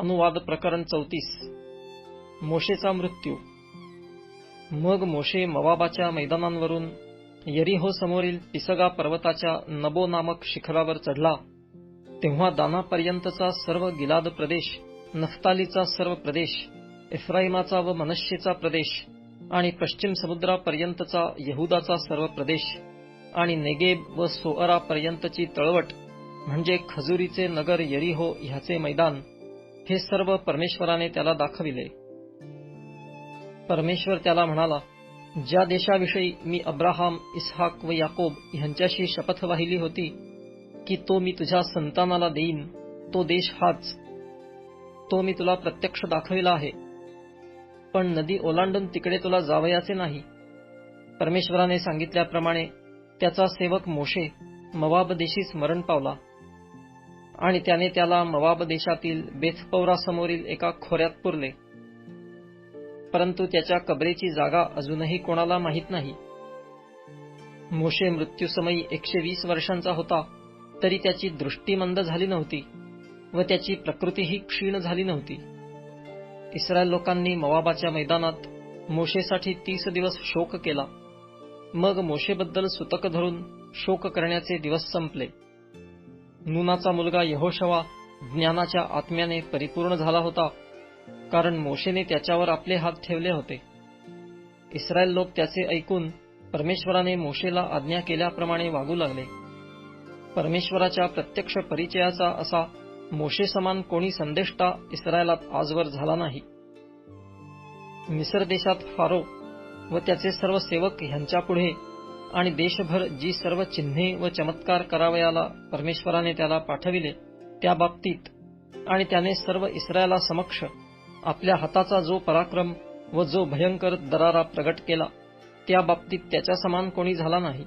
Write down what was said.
अनुवाद प्रकरण 34. मोशेचा मृत्यू. मग मोशे मोवाबाच्या मैदानांवरून यरीहो समोरील पिसगा पर्वताच्या नबो नामक शिखरावर चढला. तेव्हा दानापर्यंतचा सर्व गिलाद प्रदेश, नफ्तालीचा सर्व प्रदेश, एफ्राईमाचा व मनश्शेचा प्रदेश आणि पश्चिम समुद्रापर्यंतचा यहुदाचा सर्व प्रदेश आणि नेगेब व सोअरापर्यंतची तळवट म्हणजे खजुरीचे नगर यरीहो ह्याचे मैदान, हे सर्व परमेश्वराने त्याला दाखविले. परमेश्वर त्याला म्हणाला, ज्या देशाविषयी मी अब्राहाम, इसहाक व याकोब ह्यांच्याशी शपथ वाहिली होती की तो मी तुझ्या संतानाला देईन, तो देश हाच. तो मी तुला प्रत्यक्ष दाखविला आहे, पण नदी ओलांडून तिकडे तुला जावयाचे नाही. परमेश्वराने सांगितल्याप्रमाणे त्याचा सेवक मोशे मोवाब देशीच मरण पावला आणि त्याने त्याला मोवाब देशातील बेथपौरासमोरील एका खोऱ्यात पुरले. परंतु त्याच्या कबरेची जागा अजूनही कोणाला माहीत नाही. मोशे मृत्यूसमयी 120 वर्षांचा होता, तरी त्याची दृष्टी मंद झाली नव्हती व त्याची प्रकृतीही क्षीण झाली नव्हती. इस्रायल लोकांनी मोवाबाच्या मैदानात मोशेसाठी 30 दिवस शोक केला. मग मोशेबद्दल सुतक धरून शोक करण्याचे दिवस संपले. नूनाचा मुलगा यहोशवा ज्ञानाच्या आत्म्याने परिपूर्ण झाला होता, कारण मोशेने त्याच्यावर आपले हात ठेवले होते. इस्रायल लोक त्याचे ऐकून परमेश्वराने मोशेला आज्ञा केल्याप्रमाणे वागू लागले. परमेश्वराच्या प्रत्यक्ष परिचयाचा असा मोशे समान कोणी संदेष्टा इस्रायलात आजवर झाला नाही. मिस्र देशात फारो व त्याचे सर्व सेवक ह्यांच्यापुढे आणि देशभर जी सर्व चिन्हे व चमत्कार करावयाला परमेश्वराने त्याला पाठविले त्या बाबतीत, आणि त्याने सर्व इस्रायला समक्ष आपल्या हाताचा जो पराक्रम व जो भयंकर दरारा प्रगट केला, त्या बाबतीत त्याच्या समान कोणी झाला नाही.